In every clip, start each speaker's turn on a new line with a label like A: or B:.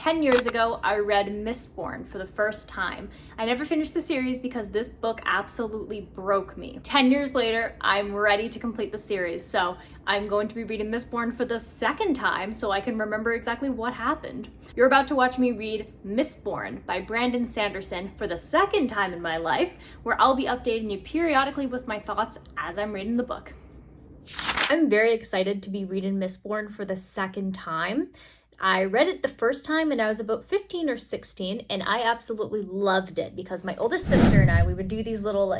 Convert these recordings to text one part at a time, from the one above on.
A: 10 years ago, I read Mistborn for the first time. I never finished the series because this book absolutely broke me. 10 years later, I'm ready to complete the series, so I'm going to be reading Mistborn for the second time so I can remember exactly what happened. You're about to watch me read Mistborn by Brandon Sanderson for the second time in my life, where I'll be updating you periodically with my thoughts as I'm reading the book. I'm very excited to be reading Mistborn for the second time. I read it the first time when I was about 15 or 16, and I absolutely loved it because my oldest sister and I, we would do these little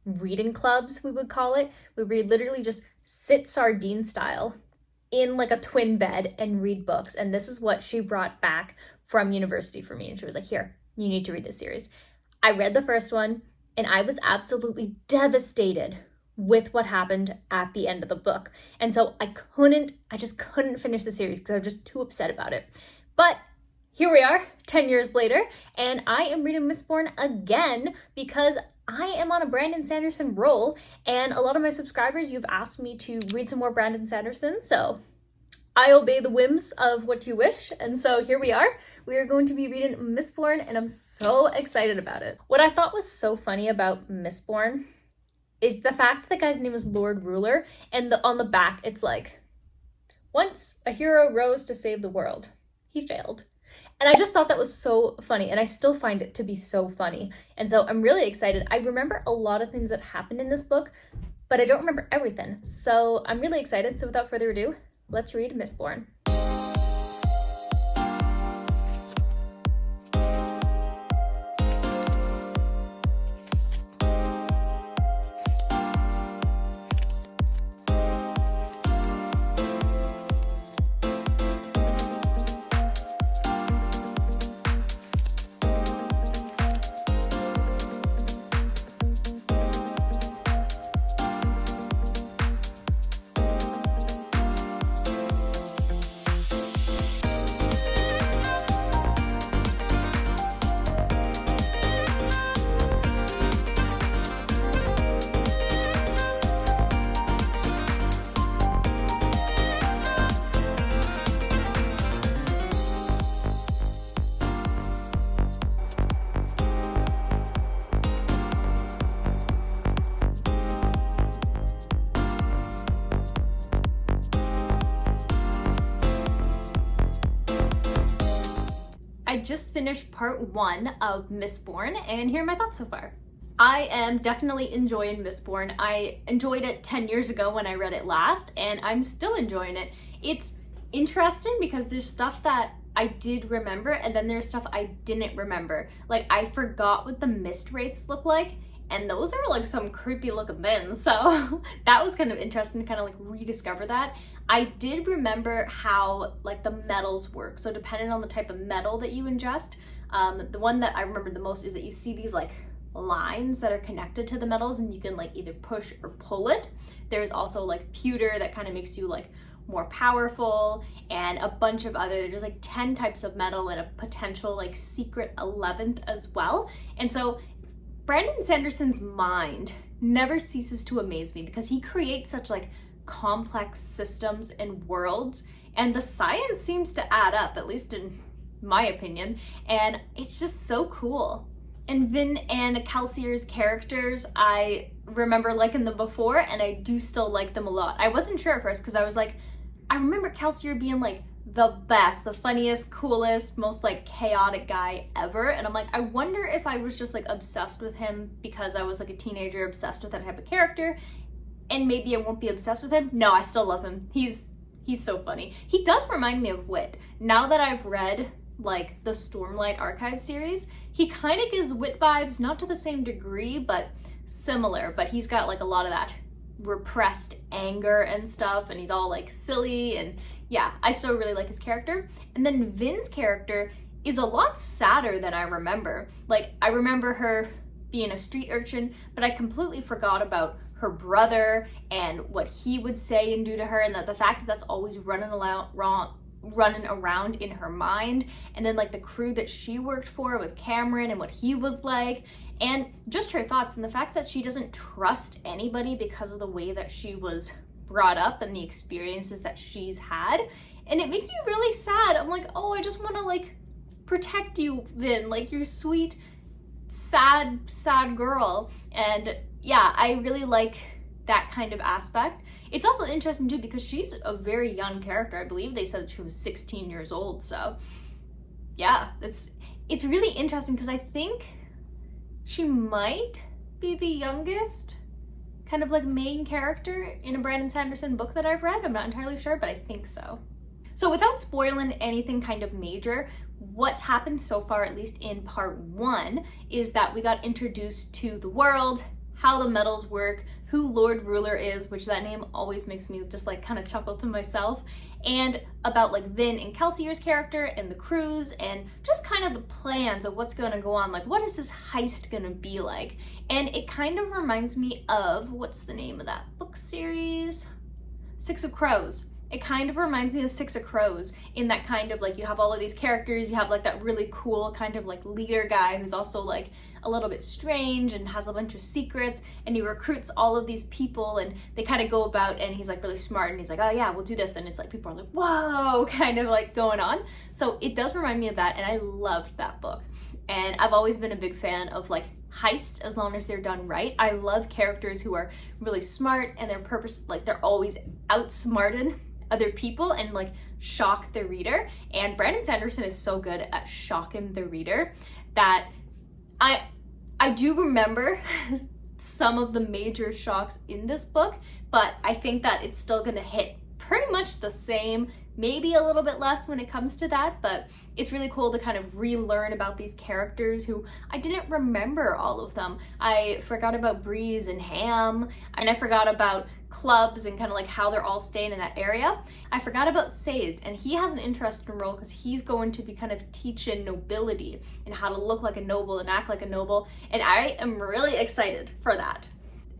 A: reading clubs, we would call it. We would literally just sit sardine style in a twin bed and read books. And this is what she brought back from university for me. And she was like, here, you need to read this series. I read the first one and I was absolutely devastated with what happened at the end of the book. And so I just couldn't finish the series because I was just too upset about it. But here we are 10 years later, and I am reading Mistborn again because I am on a Brandon Sanderson roll, and a lot of my subscribers, you've asked me to read some more Brandon Sanderson, so I obey the whims of what you wish. And so here we are. We are going to be reading Mistborn, and I'm so excited about it. What I thought was so funny about Mistborn is the fact that the guy's name is Lord Ruler, and on the back it's like, once a hero rose to save the world, he failed. And I just thought that was so funny, and I still find it to be so funny. And so I'm really excited. I remember a lot of things that happened in this book, but I don't remember everything. So I'm really excited. So without further ado, let's read Mistborn. I just finished part 1 of Mistborn, and here are my thoughts so far. I am definitely enjoying Mistborn. I enjoyed it 10 years ago when I read it last, and I'm still enjoying it. It's interesting because there's stuff that I did remember, and then there's stuff I didn't remember. I forgot what the mist wraiths look like, and those are some creepy looking things, so that was kind of interesting to kind of rediscover that. I did remember how the metals work. So depending on the type of metal that you ingest, the one that I remember the most is that you see these lines that are connected to the metals, and you can either push or pull it. There's also pewter that kind of makes you more powerful, and a bunch of other, there's 10 types of metal and a potential secret 11th as well. And so Brandon Sanderson's mind never ceases to amaze me because he creates such complex systems and worlds, and the science seems to add up, at least in my opinion, and it's just so cool. And Vin and Kelsier's characters, I remember liking them before, and I do still like them a lot. I wasn't sure at first because I was I remember Kelsier being the best, the funniest, coolest, most chaotic guy ever, and I'm I wonder if I was just obsessed with him because I was a teenager obsessed with that type of character, and maybe I won't be obsessed with him. No, I still love him. He's so funny. He does remind me of Wit. Now that I've read the Stormlight Archive series, he kind of gives Wit vibes, not to the same degree, but similar. But he's got a lot of that repressed anger and stuff, and he's all silly, and yeah, I still really like his character. And then Vin's character is a lot sadder than I remember. I remember her being a street urchin, but I completely forgot about her brother and what he would say and do to her, and that the fact that that's always running around in her mind, and then the crew that she worked for with Cameron and what he was like, and just her thoughts, and the fact that she doesn't trust anybody because of the way that she was brought up and the experiences that she's had. And it makes me really sad. I'm oh, I just want to protect you, Vin, like you're sweet, sad girl. And yeah, I really like that kind of aspect. It's also interesting too because she's a very young character. I believe they said she was 16 years old. So yeah, it's really interesting because I think she might be the youngest kind of like main character in a Brandon Sanderson book that I've read. I'm not entirely sure, but I think so. So without spoiling anything kind of major, what's happened so far, at least in part 1, is that we got introduced to the world, how the metals work, who Lord Ruler is, which that name always makes me just like kind of chuckle to myself, and about like Vin and Kelsier's character and the cruise and just kind of the plans of what's going to go on. Like, what is this heist going to be like? And it kind of reminds me of, what's the name of that book series? Six of Crows. It kind of reminds me of Six of Crows in that kind of like, you have all of these characters, you have like that really cool kind of like leader guy who's also like a little bit strange and has a bunch of secrets, and he recruits all of these people and they kind of go about, and he's like really smart and he's like, oh yeah, we'll do this, and it's like people are like, whoa, kind of like going on. So it does remind me of that, and I loved that book. And I've always been a big fan of like heists as long as they're done right. I love characters who are really smart and they're always outsmarted other people and like shock the reader. And Brandon Sanderson is so good at shocking the reader that I do remember some of the major shocks in this book, but I think that it's still gonna hit pretty much the same, maybe a little bit less when it comes to that. But it's really cool to kind of relearn about these characters who I didn't remember all of them. I forgot about Breeze and Ham, and I forgot about Clubs and kind of like how they're all staying in that area. I forgot about Sazed, and he has an interesting role because he's going to be kind of teaching nobility and how to look like a noble and act like a noble, and I am really excited for that.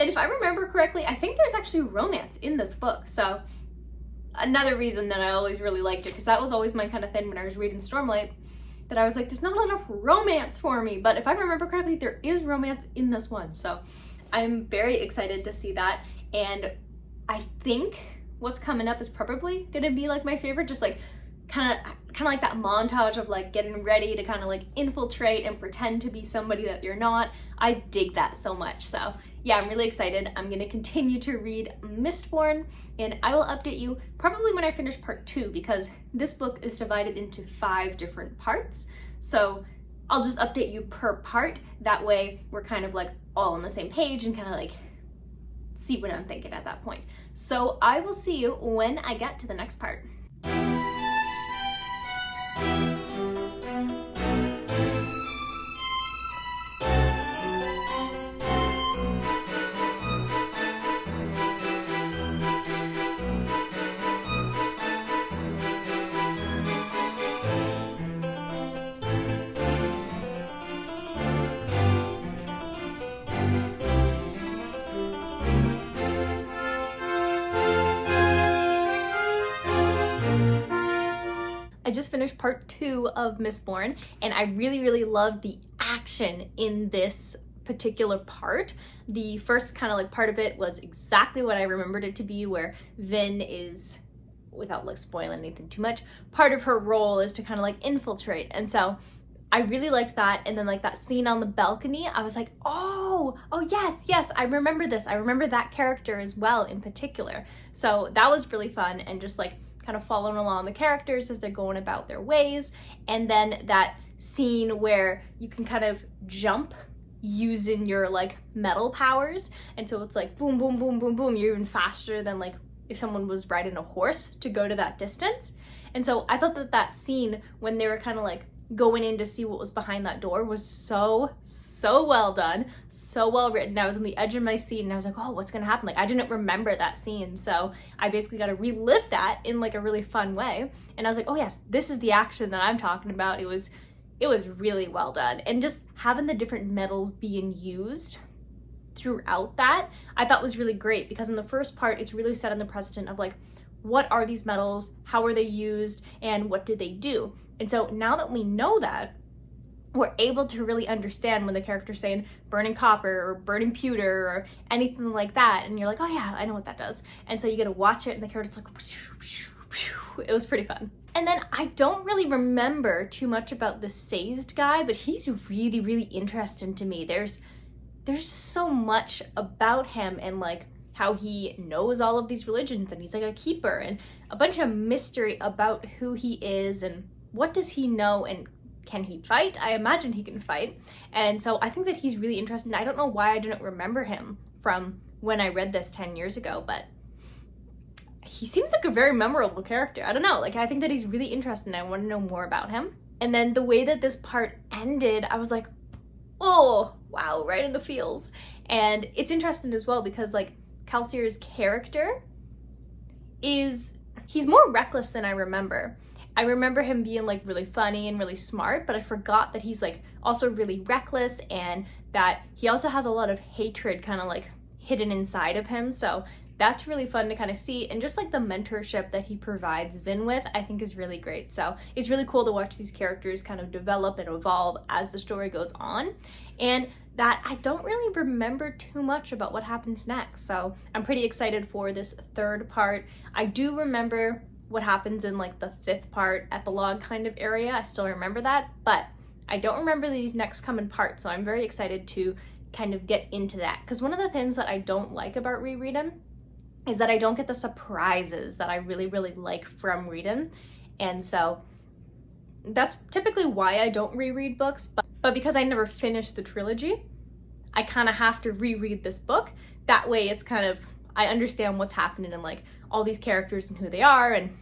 A: And if I remember correctly, I think there's actually romance in this book, so another reason that I always really liked it, because that was always my kind of thing when I was reading Stormlight, that I was like, there's not enough romance for me. But if I remember correctly, there is romance in this one, so I'm very excited to see that. And I think what's coming up is probably gonna be like my favorite, just like kind of like that montage of like getting ready to kind of like infiltrate and pretend to be somebody that you're not. I dig that so much. So yeah, I'm really excited. I'm gonna continue to read Mistborn, and I will update you probably when I finish part 2, because this book is divided into 5 different parts. So I'll just update you per part. That way we're kind of like all on the same page and kind of like see what I'm thinking at that point. So I will see you when I get to the next part. I just finished part 2 of Mistborn, and I really loved the action in this particular part. The first kind of like part of it was exactly what I remembered it to be, where Vin is, without like spoiling anything too much, part of her role is to kind of like infiltrate. And so I really liked that. And then like that scene on the balcony, I was like, oh yes, I remember this. I remember that character as well in particular. So that was really fun, and just like kind of following along the characters as they're going about their ways. And then that scene where you can kind of jump using your like metal powers, and so it's like boom boom boom boom boom, you're even faster than like if someone was riding a horse to go to that distance. And so I thought that scene when they were kind of like going in to see what was behind that door was so well done, so well written. I was on the edge of my seat and I was like, oh, what's gonna happen? Like, I didn't remember that scene, so I basically got to relive that in like a really fun way. And I was like, oh yes, this is the action that I'm talking about. It was really well done. And just having the different metals being used throughout that, I thought was really great, because in the first part it's really set on the precedent of like, what are these metals, how are they used, and what did they do? And so now that we know that, we're able to really understand when the character's saying burning copper or burning pewter or anything like that, and you're like, oh yeah, I know what that does. And so you get to watch it and the character's like, it was pretty fun. And then I don't really remember too much about the Sazed guy, but he's really, really interesting to me. There's so much about him and like how he knows all of these religions and he's like a keeper and a bunch of mystery about who he is and what does he know and can he fight? I imagine he can fight. And so I think that he's really interesting. I don't know why I didn't remember him from when I read this 10 years ago, but he seems like a very memorable character. I don't know, like I think that he's really interesting. I want to know more about him. And then the way that this part ended, I was like, oh, wow, right in the feels. And it's interesting as well because like Kelsier's character he's more reckless than I remember. I remember him being like really funny and really smart, but I forgot that he's like also really reckless and that he also has a lot of hatred kind of like hidden inside of him. So that's really fun to kind of see. And just like the mentorship that he provides Vin with, I think is really great. So it's really cool to watch these characters kind of develop and evolve as the story goes on. And that I don't really remember too much about what happens next. So I'm pretty excited for this third part. I do remember what happens in like the 5th part epilogue kind of area. I still remember that, but I don't remember these next coming parts. So I'm very excited to kind of get into that. Because one of the things that I don't like about rereading is that I don't get the surprises that I really, really like from reading. And so that's typically why I don't reread books, but because I never finished the trilogy, I kind of have to reread this book. That way it's kind of, I understand what's happening and like all these characters and who they are and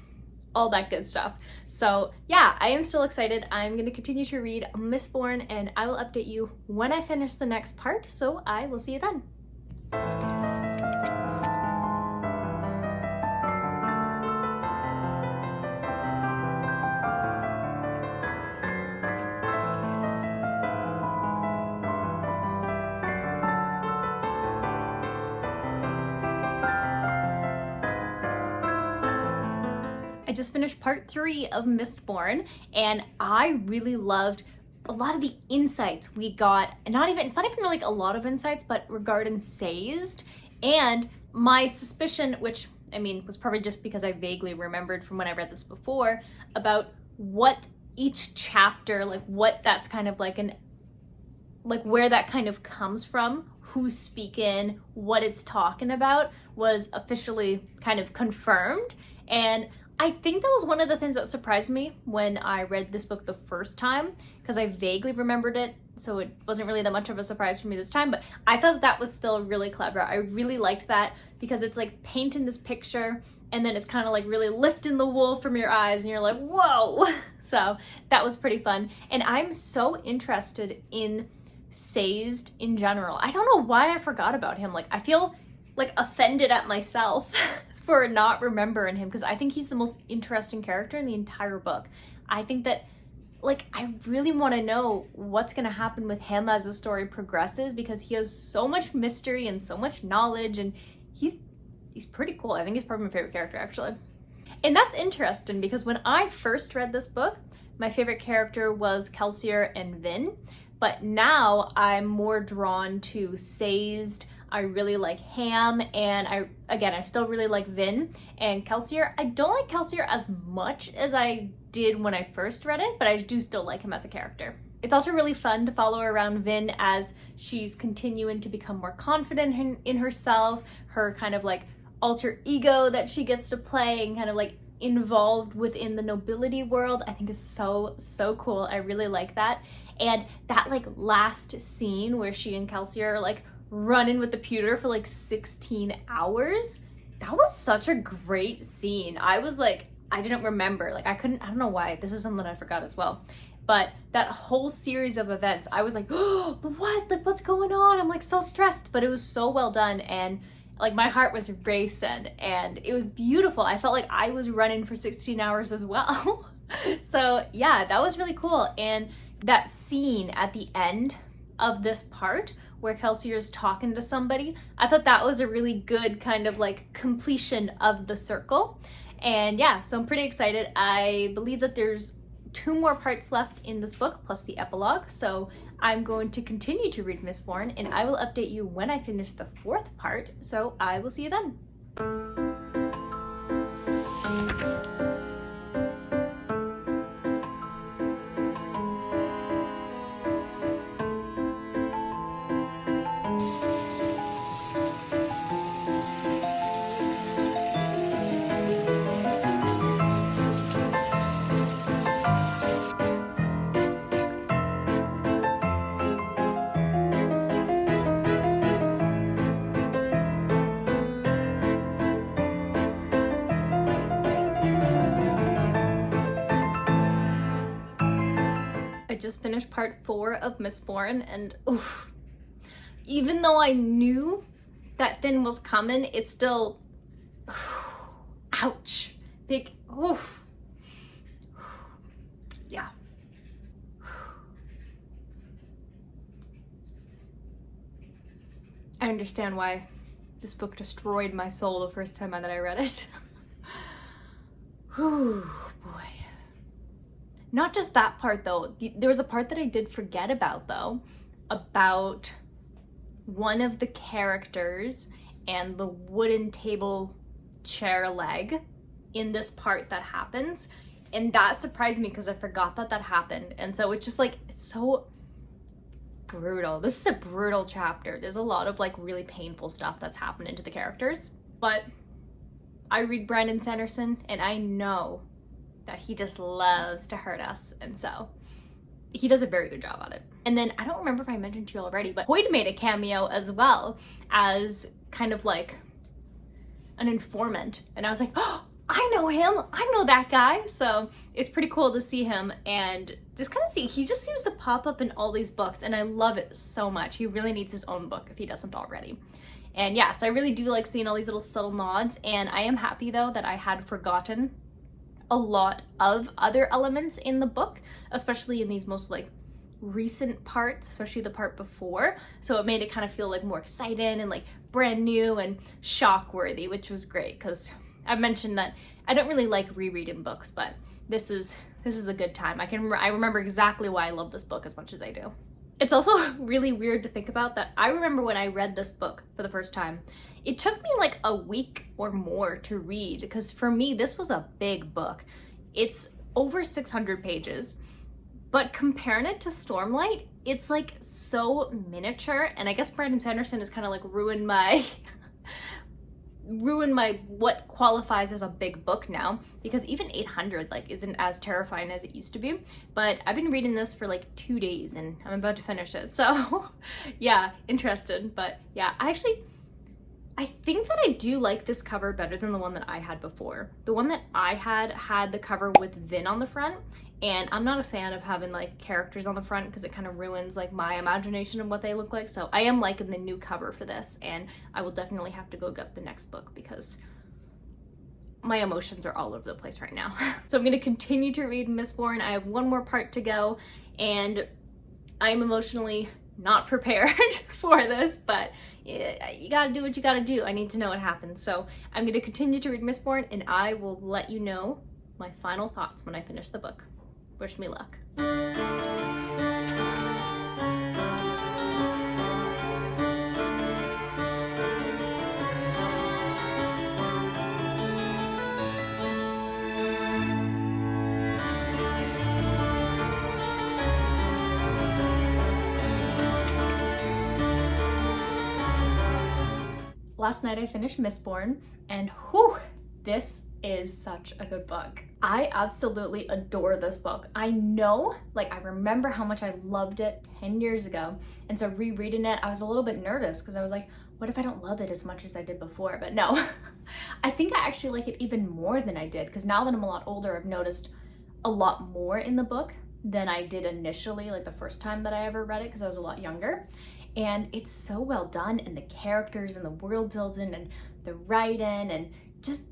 A: all that good stuff. So yeah, I am still excited. I'm going to continue to read Mistborn and I will update you when I finish the next part. So I will see you then. I just finished part 3 of Mistborn and I really loved a lot of the insights we got. And it's not even like a lot of insights, but regarding Sazed and my suspicion, which I mean was probably just because I vaguely remembered from when I read this before, about what each chapter, like what that's kind of like like where that kind of comes from, who's speaking, what it's talking about, was officially kind of confirmed. And I think that was one of the things that surprised me when I read this book the first time, because I vaguely remembered it, so it wasn't really that much of a surprise for me this time, but I thought that was still really clever. I really liked that because it's like painting this picture and then it's kind of like really lifting the wool from your eyes and you're like, whoa! So that was pretty fun. And I'm so interested in Sazed in general. I don't know why I forgot about him. Like I feel like offended at myself for not remembering him because I think he's the most interesting character in the entire book. I think that like I really want to know what's going to happen with him as the story progresses because he has so much mystery and so much knowledge and he's pretty cool. I think he's probably my favorite character actually. And that's interesting because when I first read this book, my favorite character was Kelsier and Vin, but now I'm more drawn to Sazed. I really like Ham, and I still really like Vin and Kelsier. I don't like Kelsier as much as I did when I first read it, but I do still like him as a character. It's also really fun to follow around Vin as she's continuing to become more confident in herself, her kind of like alter ego that she gets to play and kind of like involved within the nobility world. I think is so cool. I really like that. And that like last scene where she and Kelsier are like running with the pewter for like 16 hours. That was such a great scene. I was like, I didn't remember. Like I don't know why. This is something I forgot as well. But that whole series of events, I was like, oh, what? Like what's going on? I'm like so stressed, but it was so well done. And like my heart was racing and it was beautiful. I felt like I was running for 16 hours as well. So yeah, that was really cool. And that scene at the end of this part where Kelsier is talking to somebody, I thought that was a really good kind of like completion of the circle. And yeah, so I'm pretty excited. I believe that there's 2 more parts left in this book plus the epilogue. So I'm going to continue to read Mistborn and I will update you when I finish the 4th part. So I will see you then. just finished part 4 of Mistborn, and oof, even though I knew that Finn was coming, it's still, ouch, big, oof, yeah. I understand why this book destroyed my soul the first time that I read it. Whew, boy. Not just that part though. There was a part that I did forget about though, about one of the characters and the wooden table chair leg in this part that happens. And that surprised me because I forgot that that happened. And so it's just like, it's so brutal. This is a brutal chapter. There's a lot of like really painful stuff that's happening to the characters. But I read Brandon Sanderson and I know that he just loves to hurt us. And so he does a very good job at it. And then I don't remember if I mentioned to you already, but Hoyd made a cameo as well as kind of like an informant. And I was like, oh, I know him. I know that guy. So it's pretty cool to see him and just kind of see, he just seems to pop up in all these books and I love it so much. He really needs his own book if he doesn't already. And yeah, so I really do like seeing all these little subtle nods, and I am happy though that I had forgotten a lot of other elements in the book, especially in these most like recent parts, especially the part before. So it made it kind of feel like more exciting and like brand new and shock worthy, which was great because I've mentioned that I don't really like rereading books, but this is a good time. I remember exactly why I love this book as much as I do. It's also really weird to think about that I remember when I read this book for the first time, it took me like a week or more to read because for me, this was a big book. It's over 600 pages, but comparing it to Stormlight, it's like so miniature. And I guess Brandon Sanderson has kind of like ruined my what qualifies as a big book now, because even 800 like isn't as terrifying as it used to be. But I've been reading this for like 2 days and I'm about to finish it, so yeah, interested. But yeah, I think that I do like this cover better than the one that I had before. The one that I had the cover with Vin on the front, and I'm not a fan of having like characters on the front because it kind of ruins like my imagination of what they look like. So I am liking the new cover for this, and I will definitely have to go get the next book because my emotions are all over the place right now. So I'm going to continue to read Mistborn. I have one more part to go, and I'm emotionally not prepared for this, but you gotta do what you gotta do. I need to know what happens. So I'm going to continue to read Mistborn, and I will let you know my final thoughts when I finish the book. Wish me luck. Last night I finished Mistborn, and whew, this is such a good book. I absolutely adore this book. I know, like, I remember how much I loved it 10 years ago, and so rereading it, I was a little bit nervous because I was like, what if I don't love it as much as I did before? But no, I think I actually like it even more than I did, because now that I'm a lot older, I've noticed a lot more in the book than I did initially, like the first time that I ever read it, because I was a lot younger. And it's so well done, and the characters and the world building and the writing and just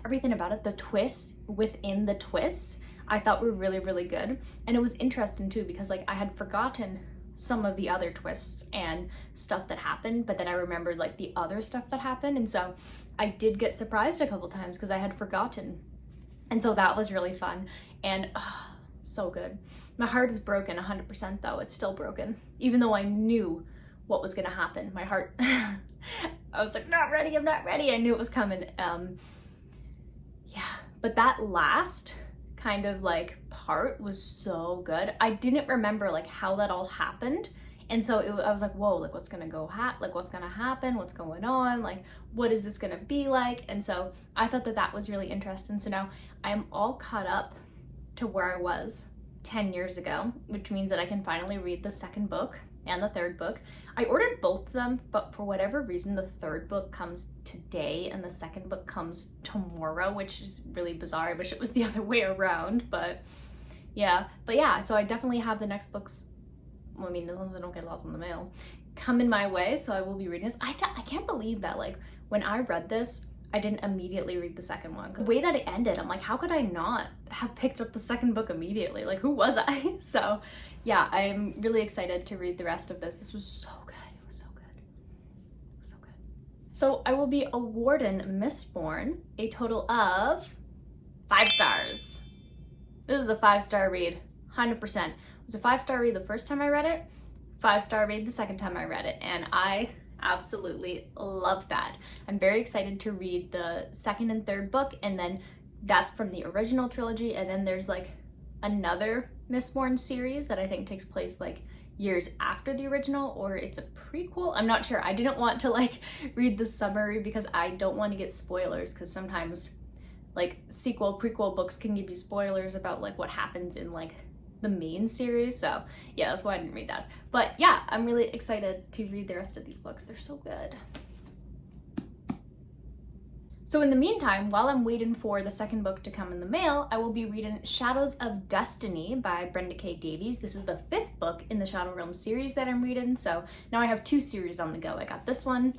A: everything about it, the twist within the twist, I thought were really, really good. And it was interesting too, because like I had forgotten some of the other twists and stuff that happened, but then I remembered like the other stuff that happened. And so I did get surprised a couple times because I had forgotten. And so that was really fun. And so good. My heart is broken 100% though. It's still broken. Even though I knew what was gonna happen. My heart, I was like, not ready, I'm not ready. I knew it was coming. Yeah, but that last kind of like part was so good. I didn't remember like how that all happened. And so I was like, whoa, like what's gonna what's gonna happen? What's going on? Like, what is this gonna be like? And so I thought that that was really interesting. So now I am all caught up to where I was 10 years ago, which means that I can finally read the second book and the third book. I ordered both of them, but for whatever reason, the third book comes today and the second book comes tomorrow, which is really bizarre. I wish it was the other way around, but Yeah, but yeah, so I definitely have the next books, well, I mean, as long as I don't get lost in the mail, coming my way, so I will be reading this. I can't believe that, like, when I read this, I didn't immediately read the second one. The way that it ended, I'm like, how could I not have picked up the second book immediately? Like, who was I? So yeah, I'm really excited to read the rest of this. This was so good. It was so good. It was so good. So I will be awarding Mistborn a total of 5 stars. This is a 5-star read, 100%. It was a 5-star read the first time I read it, 5-star read the second time I read it, and I absolutely love that. I'm very excited to read the second and third book, and then that's from the original trilogy, and then there's like another Mistborn series that I think takes place like years after the original, or it's a prequel. I'm not sure. I didn't want to like read the summary because I don't want to get spoilers, because sometimes like sequel, prequel books can give you spoilers about like what happens in like the main series, so yeah, that's why I didn't read that. But yeah, I'm really excited to read the rest of these books. They're so good. So in the meantime, while I'm waiting for the second book to come in the mail, I will be reading Shadows of Destiny by Brenda K. Davies. This is the 5th book in the Shadow Realm series that I'm reading, so now I have 2 series on the go. I got this one,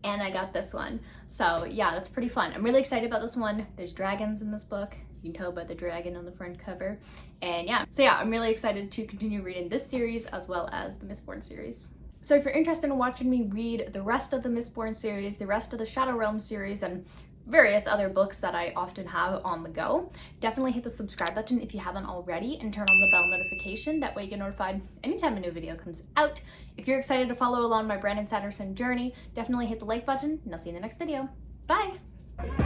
A: and I got this one. So yeah, that's pretty fun. I'm really excited about this one. There's dragons in this book. You can tell by the dragon on the front cover. And yeah, so yeah, I'm really excited to continue reading this series as well as the Mistborn series. So if you're interested in watching me read the rest of the Mistborn series, the rest of the Shadow Realm series, and various other books that I often have on the go, definitely hit the subscribe button if you haven't already, and turn on the bell notification. That way you get notified anytime a new video comes out. If you're excited to follow along my Brandon Sanderson journey, definitely hit the like button, and I'll see you in the next video. Bye!